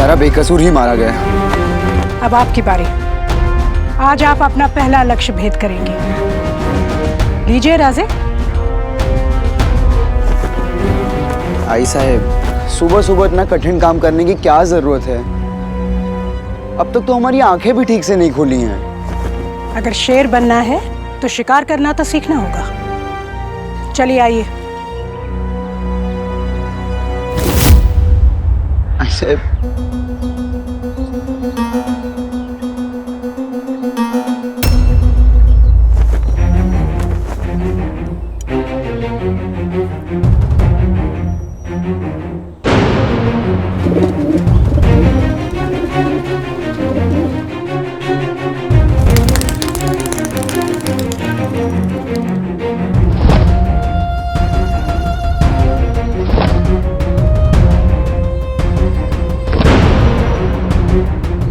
बेचारा बेकसूर ही मारा गया। अब आपकी बारी। आज आप अपना पहला लक्ष्य भेद करेंगे। लीजिए राजे। आई साहब, सुबह सुबह इतना कठिन काम करने की क्या जरूरत है? अब तक तो हमारी आंखें भी ठीक से नहीं खुली हैं। अगर शेर बनना है तो शिकार करना तो सीखना होगा। चलिए आइए। आई साहब,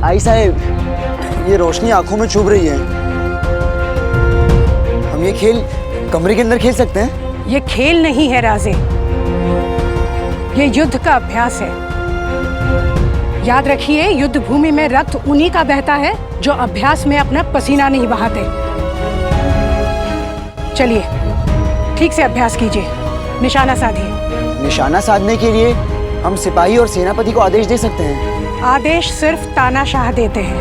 आई साहब, ये रोशनी आंखों में चुभ रही है। हम ये खेल कमरे के अंदर खेल सकते हैं? ये खेल नहीं है राजे, ये युद्ध का अभ्यास है। याद रखिए, युद्ध भूमि में रक्त उन्हीं का बहता है जो अभ्यास में अपना पसीना नहीं बहाते। चलिए ठीक से अभ्यास कीजिए, निशाना साधिए। निशाना साधने के लिए हम सिपाही और सेनापति को आदेश दे सकते हैं? आदेश सिर्फ तानाशाह देते हैं।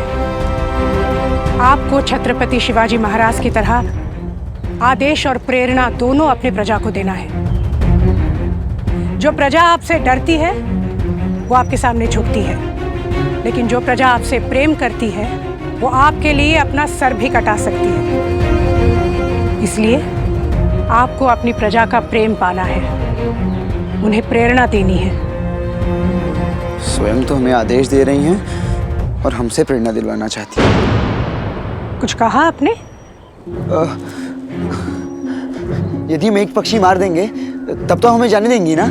आपको छत्रपति शिवाजी महाराज की तरह आदेश और प्रेरणा दोनों अपने प्रजा को देना है। जो प्रजा आपसे डरती है वो आपके सामने झुकती है, लेकिन जो प्रजा आपसे प्रेम करती है वो आपके लिए अपना सर भी कटा सकती है। इसलिए आपको अपनी प्रजा का प्रेम पाना है, उन्हें प्रेरणा देनी है। स्वयं तो हमें आदेश दे रही हैं और हमसे प्रेरणा दिलवाना चाहती हैं। कुछ कहा आपने? यदि हम एक पक्षी मार देंगे तब तो हमें जाने देंगी ना?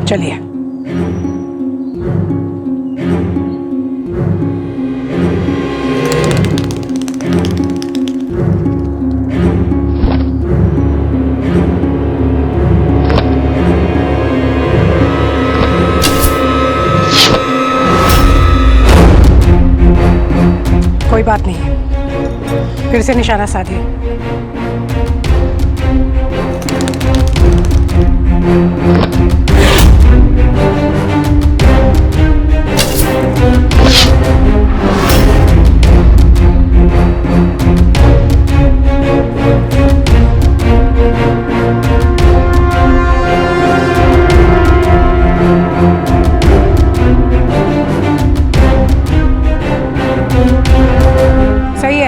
चलिए। कोई बात नहीं, फिर से निशाना साधिए।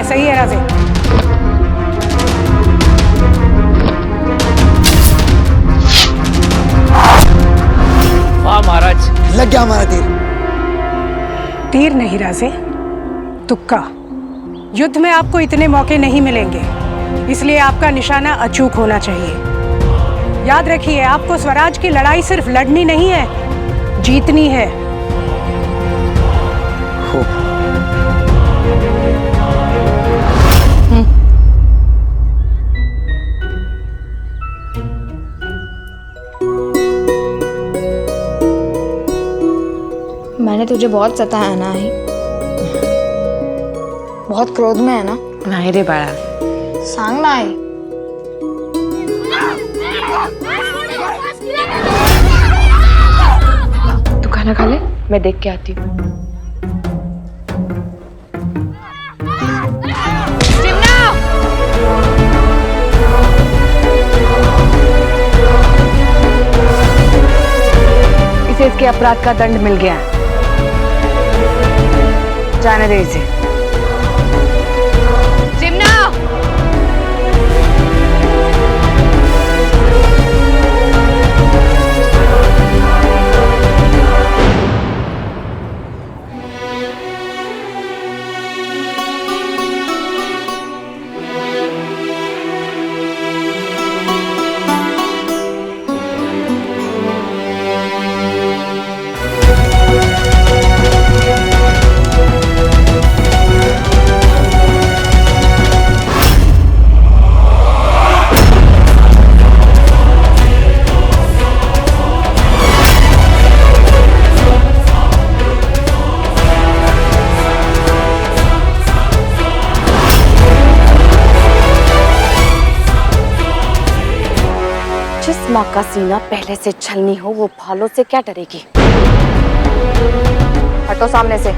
सही है राजे। वाह महाराज, लग गया हमारा तीर। तीर नहीं राजे, तुक्का। युद्ध में आपको इतने मौके नहीं मिलेंगे, इसलिए आपका निशाना अचूक होना चाहिए। याद रखिए, आपको स्वराज की लड़ाई सिर्फ लड़नी नहीं है, जीतनी है। हो। मैंने तुझे बहुत सताया ना आई, बहुत क्रोध में है ना? नाही रे बाळा, सांग ना आई। तू खाना खा ले, मैं देख के आती हूँ। इसे इसके अपराध का दंड मिल गया, जाने दे इसे। जिस माँ का सीना पहले से छलनी हो वो भालों से क्या डरेगी। हटो सामने से,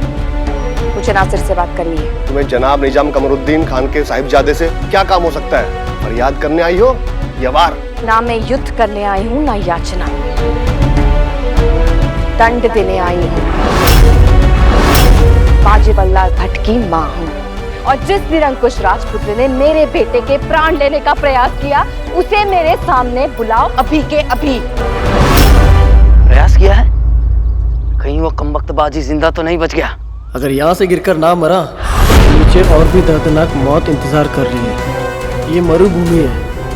मुझे नासिर से बात करनी है। तुम्हें जनाब निजाम कमरुद्दीन खान के साहिबजादे से क्या काम हो सकता है? फरियाद करने आई हो या वार? ना मैं युद्ध करने आई हूँ ना याचना, दंड देने आई हूँ। वाजिबल्लाह भट्ट की माँ हूँ और जिस निरंकुश राजपुत्र ने मेरे बेटे के प्राण लेने का प्रयास किया उसे मेरे सामने बुलाओ अभी के अभी। प्रयास किया है? कहीं वो कमबख्त बाजी जिंदा तो नहीं बच गया? अगर यहाँ से गिरकर ना मरा तो नीचे और भी दर्दनाक मौत इंतजार कर रही है। ये मरुभूमि है,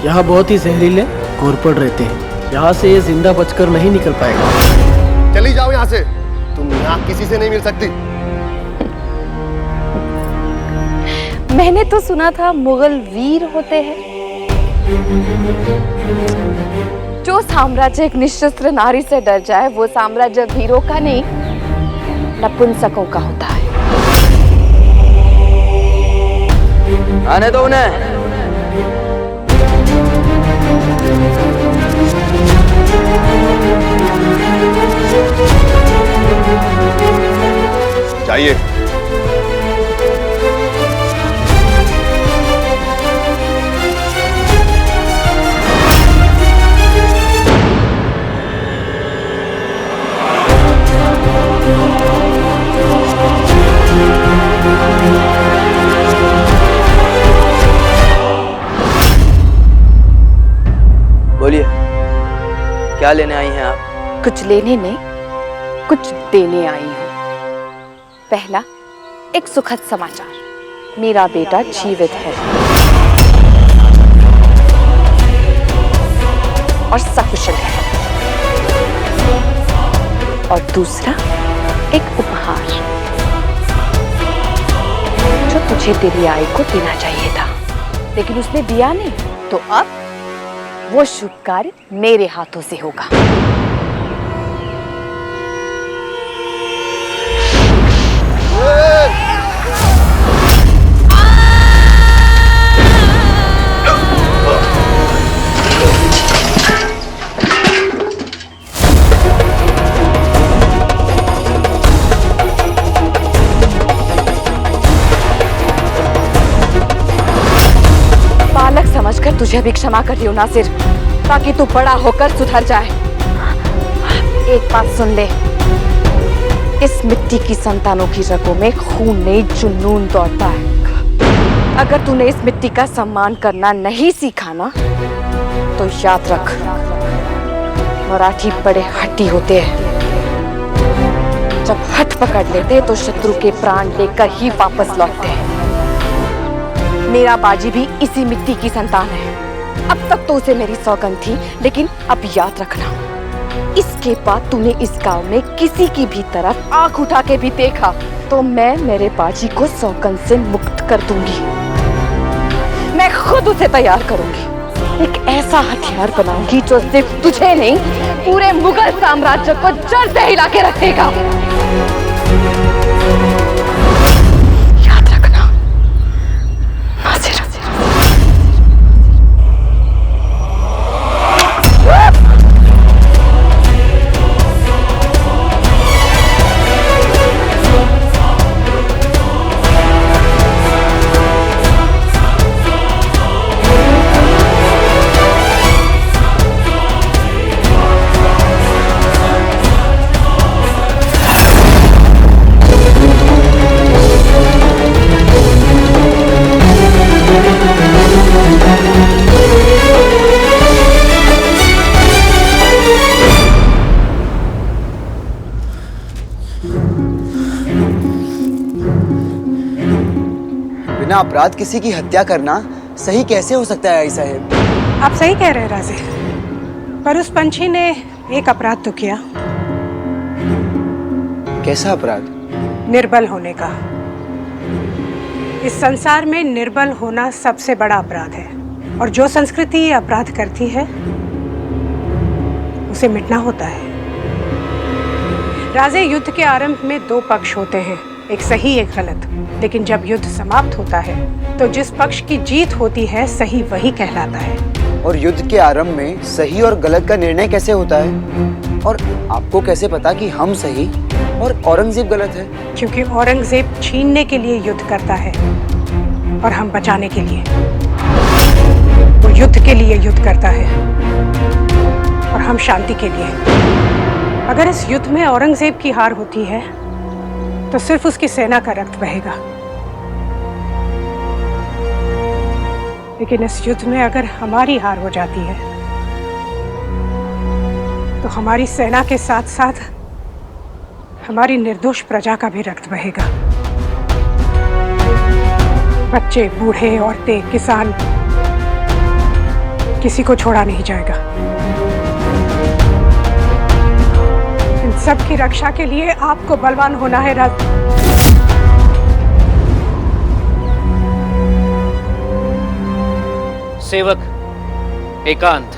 यहाँ बहुत ही जहरीले घोरपड़ रहते हैं। यहाँ से ये जिंदा बचकर नहीं निकल पाएगा। चली जाओ यहाँ से, तुम यहाँ किसी से नहीं मिल सकती। मैंने तो सुना था मुगल वीर होते हैं। जो साम्राज्य एक निशस्त्र नारी से डर जाए वो साम्राज्य वीरों का नहीं नपुंसकों का होता है। आने दो उन्हें। चाहिए बोलिए, क्या लेने आई हैं आप? कुछ लेने नहीं, कुछ देने आई हूँ। पहला, एक सुखद समाचार, मेरा बेटा जीवित है और सकुशल है। और दूसरा, एक उपहार जो तुझे तेरी आई को देना चाहिए था, लेकिन उसने दिया नहीं, तो अब वो शुभ कार्य मेरे हाथों से होगा। बालक समझकर तुझे भी क्षमा कर रही हूं नासिर, ताकि तू बड़ा होकर सुधर जाए। एक बात सुन ले, इस मिट्टी की संतानों की रगों में खून नहीं जुनून दौड़ता है। अगर तूने इस मिट्टी का सम्मान करना नहीं सीखा ना, तो याद रख, मराठी बड़े हट्टी होते हैं। जब हट पकड़ लेते तो शत्रु के प्राण लेकर ही वापस लौटते हैं। मेरा बाजी भी इसी मिट्टी की संतान है। अब तक तो उसे मेरी सौगंध थी, लेकिन अब याद रखना, इसके बाद तूने इस गांव में किसी की भी तरफ आंख उठा के भी देखा तो मैं मेरे बाजी को सौगंध से मुक्त कर दूंगी। मैं खुद उसे तैयार करूंगी, एक ऐसा हथियार बनाऊंगी जो सिर्फ तुझे नहीं, पूरे मुगल साम्राज्य को जड़ से हिला के रखेगा। याद रखना नासिर। बिना अपराध किसी की हत्या करना सही कैसे हो सकता है आई साहब? आप सही कह रहे हैं राजे, पर उस पंछी ने एक अपराध तो किया। कैसा अपराध? निर्बल होने का। इस संसार में निर्बल होना सबसे बड़ा अपराध है, और जो संस्कृति ये अपराध करती है उसे मिटना होता है। राजे, युद्ध के आरंभ में दो पक्ष होते हैं, एक सही एक गलत। लेकिन जब युद्ध समाप्त होता है तो जिस पक्ष की जीत होती है सही वही कहलाता है। और युद्ध के आरंभ में सही और गलत का निर्णय कैसे होता है? और आपको कैसे पता कि हम सही और औरंगजेब गलत है? क्योंकि औरंगजेब छीनने के लिए युद्ध करता है और हम बचाने के लिए। वो युद्ध के लिए युद्ध करता है और हम शांति के लिए। अगर इस युद्ध में औरंगजेब की हार होती है तो सिर्फ उसकी सेना का रक्त बहेगा, लेकिन इस युद्ध में अगर हमारी हार हो जाती है तो हमारी सेना के साथ साथ हमारी निर्दोष प्रजा का भी रक्त बहेगा। बच्चे, बूढ़े, औरतें, किसान, किसी को छोड़ा नहीं जाएगा। इन सब की रक्षा के लिए आपको बलवान होना है सेवक एकांत।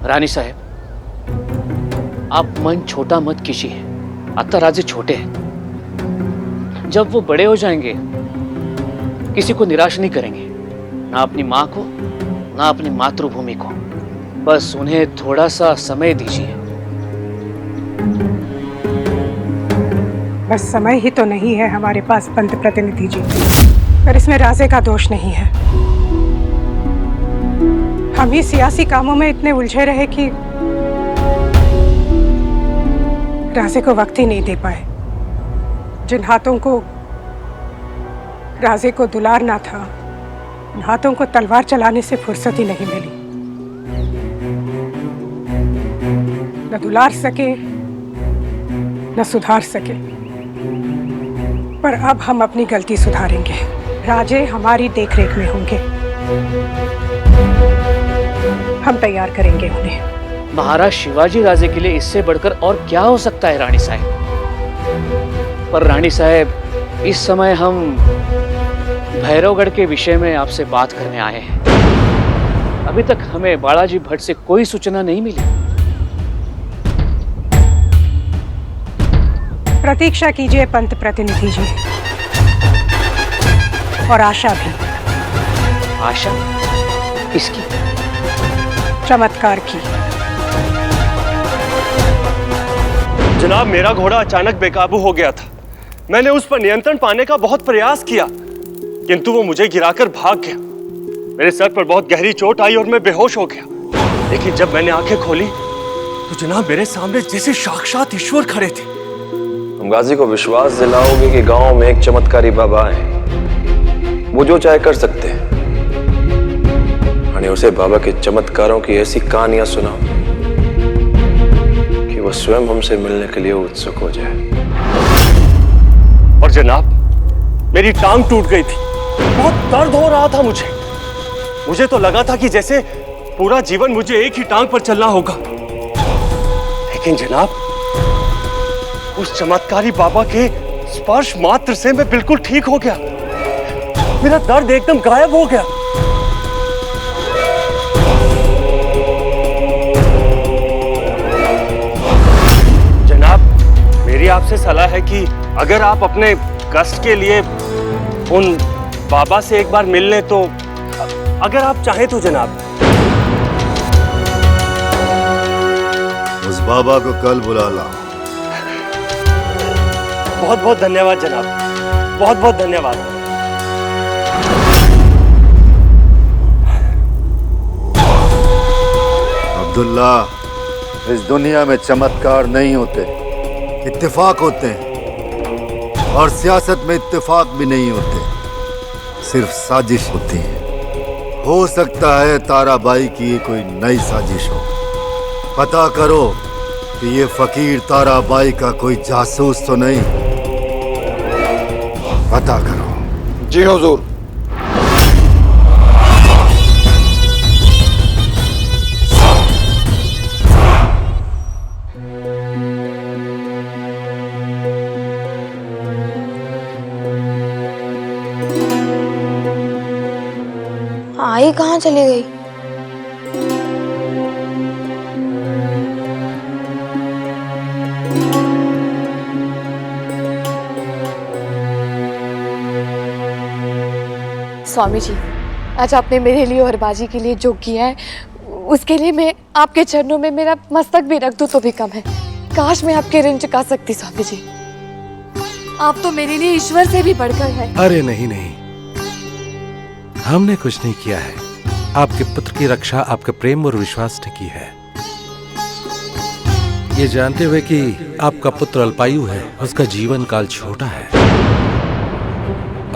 रानी साहेब, आप मन छोटा मत कीजिए। आता राजे छोटे हैं, जब वो बड़े हो जाएंगे किसी को निराश नहीं करेंगे, ना अपनी मां को ना अपनी मातृभूमि को। बस उन्हें थोड़ा सा समय दीजिए। बस समय ही तो नहीं है हमारे पास पंत प्रतिनिधि जी, पर इसमें राजे का दोष नहीं है। हम ही सियासी कामों में इतने उलझे रहे कि राजे को वक्त ही नहीं दे पाए। जिन हाथों को राजे को दुलार ना था, उन हाथों को तलवार चलाने से फुर्सत ही नहीं मिली। न दुलार सके न सुधार सके। पर अब हम अपनी गलती सुधारेंगे। राजे हमारी देखरेख में होंगे, हम तैयार करेंगे उन्हें। महाराज शिवाजी राजे के लिए इससे बढ़कर और क्या हो सकता है रानी साहब? पर रानी साहब, इस समय हम भैरवगढ़ के विषय में आपसे बात करने आए हैं। अभी तक हमें बालाजी भट्ट से कोई सूचना नहीं मिली। प्रतीक्षा कीजिए पंत प्रतिनिधि जी, और आशा भी। आशा किसकी? चमत्कार की। जनाब, मेरा घोड़ा अचानक बेकाबू हो गया था। मैंने उस पर नियंत्रण पाने का बहुत प्रयास किया, किंतु वो मुझे गिराकर भाग गया। मेरे सर पर बहुत गहरी चोट आई और मैं बेहोश हो गया। लेकिन जब मैंने आंखें खोली तो जनाब मेरे सामने जैसे साक्षात ईश्वर खड़े थे। तुम गाजी को विश्वास दिलाओगे कि गांव में एक चमत्कारी बाबा है, वो जो चाहे कर सकते हैं। उसे बाबा के चमत्कारों की ऐसी कहानियां सुनाओ कि वो स्वयं हमसे मिलने के लिए उत्सुक हो जाए। और जनाब, मेरी टांग टूट गई थी, बहुत दर्द हो रहा था मुझे तो लगा था कि जैसे पूरा जीवन मुझे एक ही टांग पर चलना होगा। लेकिन जनाब, उस चमत्कारी बाबा के स्पर्श मात्र से मैं बिल्कुल ठीक हो गया। मेरा दर्द एकदम गायब हो गया। मेरी आपसे सलाह है कि अगर आप अपने कष्ट के लिए उन बाबा से एक बार मिल लें तो, अगर आप चाहें तो जनाब। उस बाबा को कल बुला ला। बहुत बहुत धन्यवाद जनाब, बहुत बहुत धन्यवाद। अब्दुल्ला, इस दुनिया में चमत्कार नहीं होते, इत्तेफाक होते हैं। और सियासत में इत्तेफाक भी नहीं होते, सिर्फ साजिश होती है। हो सकता है ताराबाई की ये कोई नई साजिश हो। पता करो कि ये फकीर ताराबाई का कोई जासूस तो नहीं। पता करो। जी हुजूर। आई कहाँ चली गई? स्वामी जी, आज आपने मेरे लिए और बाजी के लिए जो किया है उसके लिए मैं आपके चरणों में मेरा मस्तक भी रख दूं तो भी कम है। काश मैं आपके ऋण चुका सकती स्वामी जी। आप तो मेरे लिए ईश्वर से भी बढ़कर हैं। अरे नहीं नहीं, हमने कुछ नहीं किया है। आपके पुत्र की रक्षा आपके प्रेम और विश्वास ने की है। ये जानते हुए कि आपका पुत्र अल्पायु है, उसका जीवन काल छोटा है,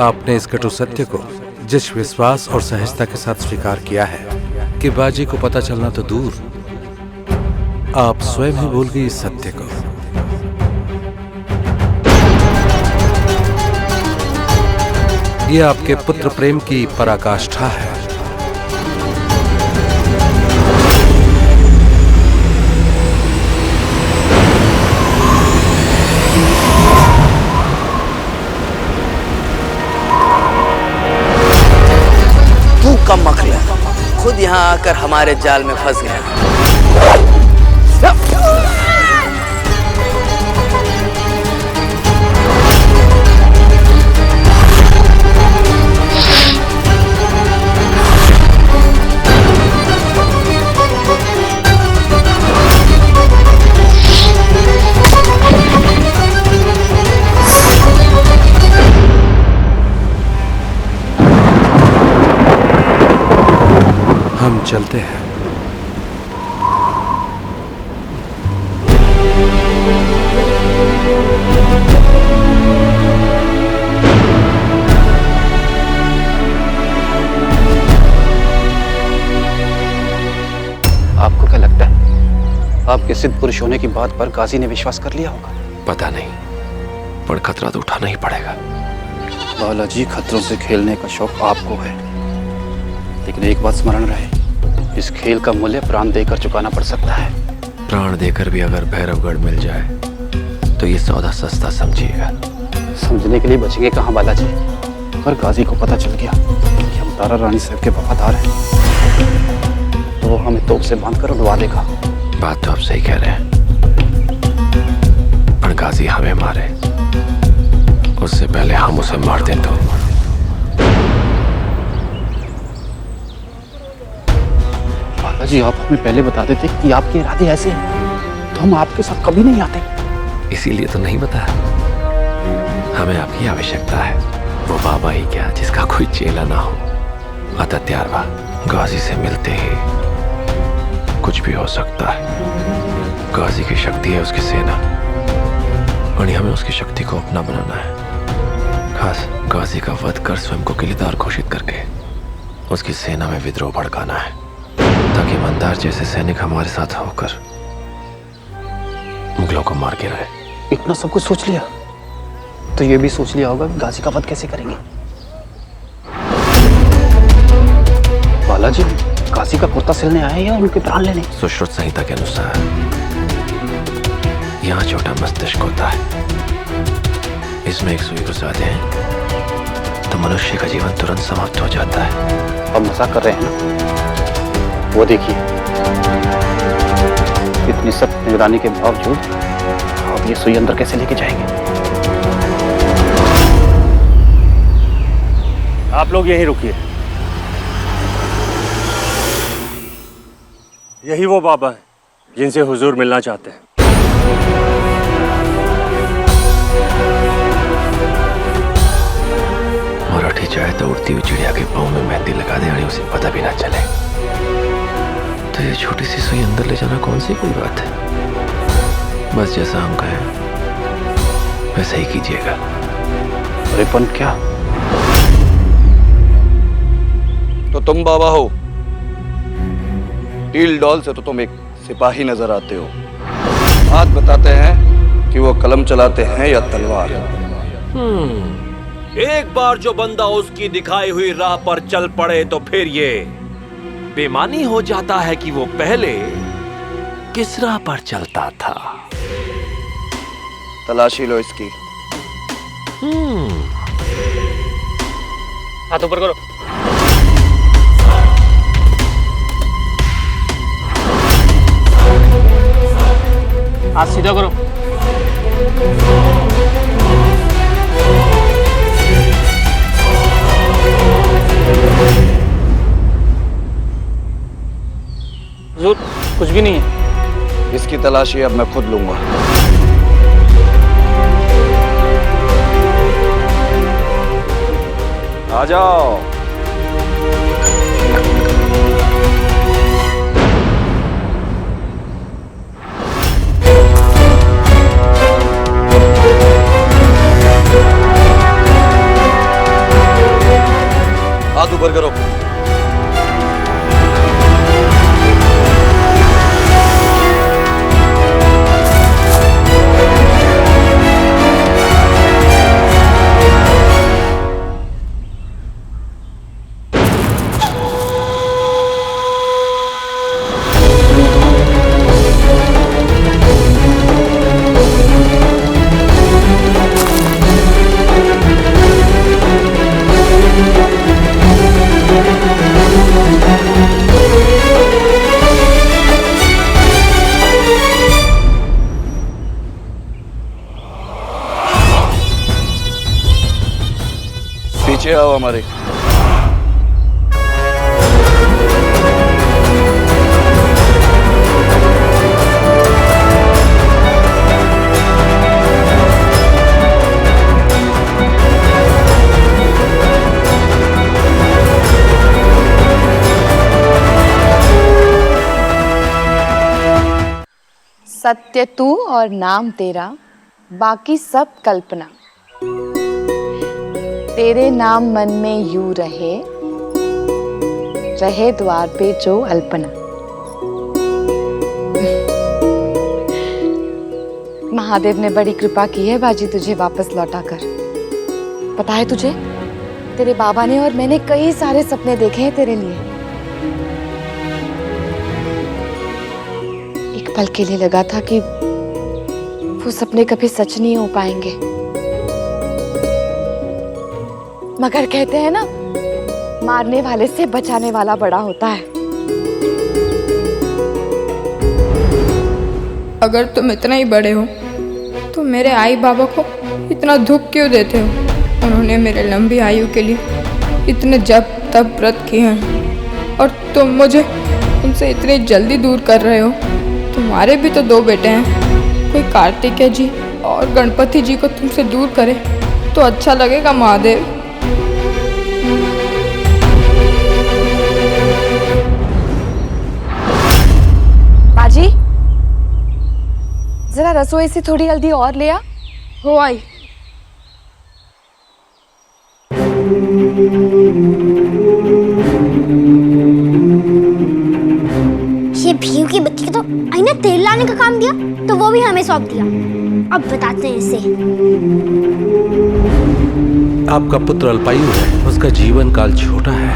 आपने इस कटु सत्य को जिस विश्वास और सहजता के साथ स्वीकार किया है कि बाजी को पता चलना तो दूर, आप स्वयं ही भूल गई इस सत्य को। ये आपके पुत्र प्रेम की पराकाष्ठा है। तू कम मखला, खुद यहाँ आकर हमारे जाल में फंस गया। हम चलते हैं। आपको क्या लगता है आपके सिद्ध पुरुष होने की बात पर गाजी ने विश्वास कर लिया होगा? पता नहीं, पर खतरा तो उठाना ही पड़ेगा। बालाजी, खतरों से खेलने का शौक आपको है, लेकिन एक बात स्मरण रहे, इस खेल का मूल्य प्राण देकर चुकाना पड़ सकता है। प्राण देकर भी अगर भैरवगढ़ मिल जाए तो ये सौदा सस्ता समझिएगा। समझने के लिए बचेंगे कहाँ बालाजी? अगर गाजी को पता चल गया कि हम तारा रानी साहब के वफादार हैं तो वो हमें तोप से बांधकर उड़वा देगा। बात तो आप सही कह रहे हैं, पर गाजी हमें मारे उससे पहले हम उसे मार दें तो। बालाजी, आप हमें पहले बता देते कि आपके इरादे ऐसे हैं तो हम आपके साथ कभी नहीं आते। इसीलिए तो नहीं बता। हमें आपकी आवश्यकता है, वो बाबा ही क्या जिसका कोई चेला ना हो। अतः तैयार बा, गाजी से मिलते ही कुछ भी हो सकता है। गाजी की शक्ति है उसकी सेना, और हमें उसकी शक्ति को अपना बनाना है। खास गाजी का वध कर स्वयं को किलेदार घोषित करके उसकी सेना में विद्रोह भड़काना है, ताकि मंदार जैसे सैनिक हमारे साथ होकर मुगलों को मार के रहे। इतना सब कुछ सोच लिया तो ये भी सोच लिया होगा कि गाजी का वध कैसे करेंगे। बालाजी, गाजी का कुर्ता सिलने आए या उनके प्राण लेने? सुश्रुत संहिता के अनुसार यहाँ छोटा मस्तिष्क होता है, इसमें एक सुई घुसा दें तो मनुष्य का जीवन तुरंत समाप्त हो जाता है। अब मजाक कर रहे हैं ना? वो देखिए, इतनी सख्त निगरानी के बावजूद आप ये सुई अंदर कैसे लेके जाएंगे? आप लोग यहीं रुकिए। यही वो बाबा हैं जिनसे हुजूर मिलना चाहते हैं। मराठी चाहे तो उड़ती हुई चिड़िया के पाँव में मेहंदी लगा दे और उसे पता भी ना चले। तो ये छोटी सी सुई अंदर ले जाना कौन सी कोई बात है? बस जैसा हम कहें वैसा ही कीजिएगा। अरे पन क्या? तो तुम बाबा हो? ढील डॉल से तो तुम एक सिपाही नजर आते हो। बात बताते हैं कि वो कलम चलाते हैं या तलवार। एक बार जो बंदा उसकी दिखाई हुई राह पर चल पड़े तो फिर ये बेमानी हो जाता है कि वो पहले किस राह पर चलता था। तलाशी लो इसकी। हाथ ऊपर करो। हाथ सीधा करो। कुछ भी नहीं है। इसकी तलाशी अब मैं खुद लूंगा। आ जाओ। हाथ ऊपर करो। पीछे आओ हमारे। सत्य तू और नाम तेरा, बाकी सब कल्पना। तेरे नाम मन में यूं रहे, रहे द्वार पे जो अल्पना। महादेव ने बड़ी कृपा की है बाजी तुझे वापस लौटाकर। पता है तुझे, तेरे बाबा ने और मैंने कई सारे सपने देखे हैं तेरे लिए। एक पल के लिए लगा था कि वो सपने कभी सच नहीं हो पाएंगे, मगर कहते हैं ना, मारने वाले से बचाने वाला बड़ा होता है। अगर तुम इतना ही बड़े हो तो मेरे आई बाबा को इतना दुख क्यों देते हो? उन्होंने मेरे लंबी आयु के लिए इतने जप तप व्रत किए हैं और तुम मुझे उनसे इतनी जल्दी दूर कर रहे हो। तुम्हारे भी तो दो बेटे हैं, कोई कार्तिकेय जी और गणपति जी को तुमसे दूर करे तो अच्छा लगेगा महादेव। बाजी, जरा रसोई से थोड़ी हल्दी और ले आ। हो आई। ये भीम की बच्ची को तो आई ने तेल लाने का काम दिया, तो वो भी हमें सौंप दिया। अब बताते हैं इसे। आपका पुत्र अल्पायु है, उसका जीवन काल छोटा है।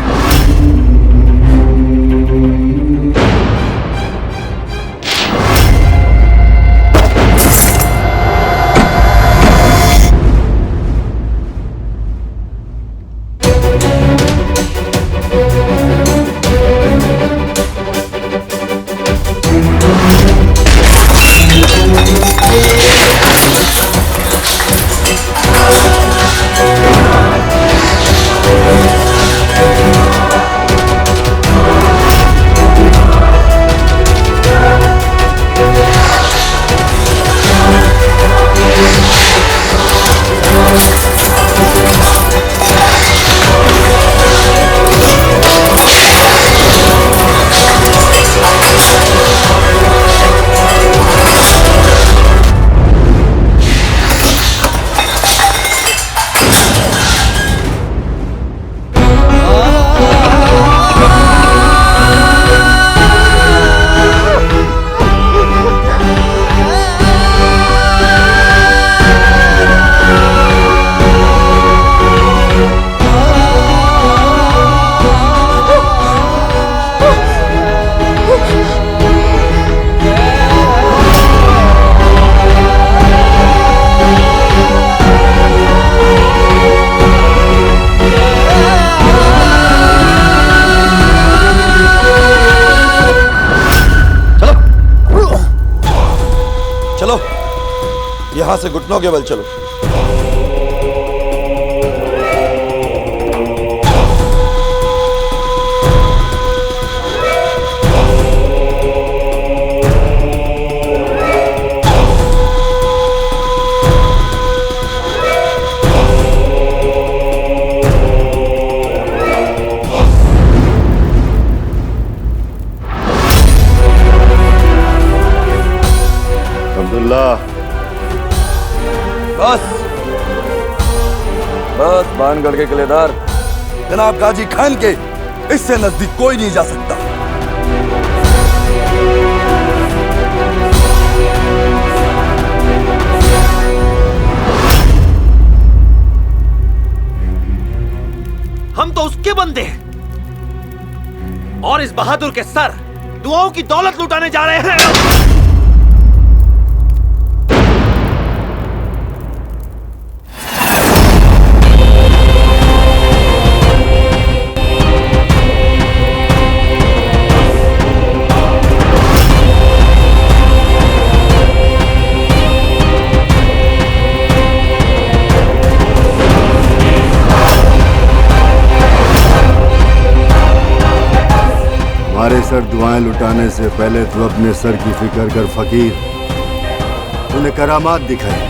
यहां से घुटनों के बल चलो। बस बानगढ़ के किलेदार। जनाब गाजी खान के इससे नजदीक कोई नहीं जा सकता। हम तो उसके बंदे हैं और इस बहादुर के सर दुआओं की दौलत लुटाने जा रहे हैं। हमारे सर दुआएं लुटाने से पहले तू अपने सर की फिक्र कर फकीर। तूने करामात दिखाई,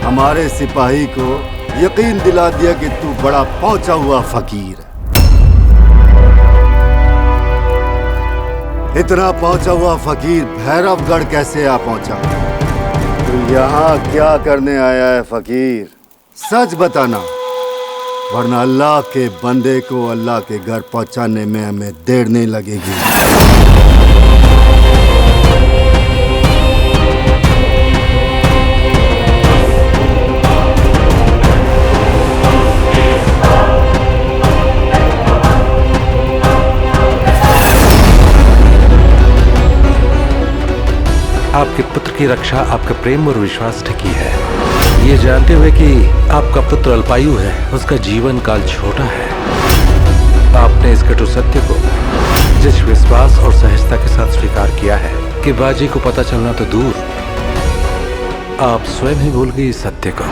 हमारे सिपाही को यकीन दिला दिया कि तू बड़ा पहुंचा हुआ फकीर है। इतना पहुंचा हुआ फकीर भैरवगढ़ कैसे आ पहुंचा? तू यहाँ क्या करने आया है फकीर? सच बताना, वरना अल्लाह के बंदे को अल्लाह के घर पहुंचाने में हमें देर नहीं लगेगी। आपके पुत्र की रक्षा आपका प्रेम और विश्वास ढकी है। ये जानते हुए कि आपका पुत्र अल्पायु है, उसका जीवन काल छोटा है, आपने इस कटु सत्य को जिस विश्वास और सहजता के साथ स्वीकार किया है कि बाजी को पता चलना तो दूर, आप स्वयं ही भूल गई इस सत्य को।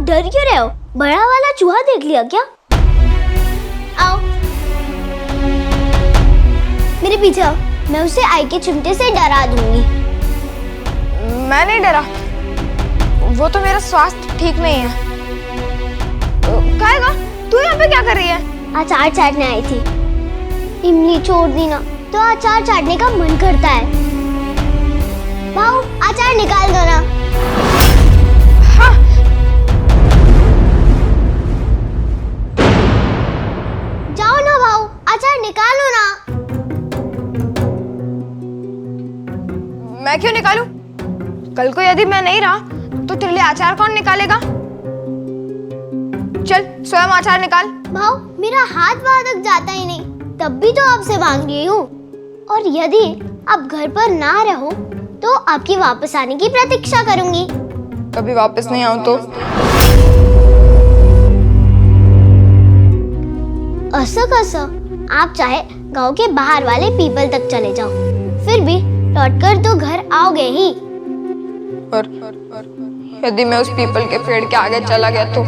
डर क्यों रहे हो? बड़ा वाला चूहा देख लिया क्या? आओ मेरे पीछे आओ, मैं उसे आई के चिमटे से डरा दूंगी। मैं नहीं डरा, वो तो मेरा स्वास्थ्य ठीक नहीं है। कहेगा तू यहाँ पे क्या कर रही है? अचार चाटने आई थी। इमली छोड़ दी ना तो अचार चाटने का मन करता है। भाऊ अचार निकाल दो ना। हाँ। जाओ ना भाऊ, अचार निकालो ना। मैं क्यों निकालूं? कल को यदि मैं नहीं रहा तो तेरे लिए अचार कौन निकालेगा? चल स्वयं अचार निकाल। भाऊ मेरा हाथ वहां तक जाता ही नहीं, तब भी तो आपसे मांग रही हूँ। और यदि आप घर पर ना रहो तो आपकी वापस आने की प्रतीक्षा करूंगी। कभी वापस नहीं आऊं तो? ऐसा कैसा? आप चाहे गांव के बाहर वाले पीपल तक चले जाओ, फिर भी लौटकर तो घर आओगे ही। पर यदि मैं उस पीपल के पेड़ के आगे चला गया तो?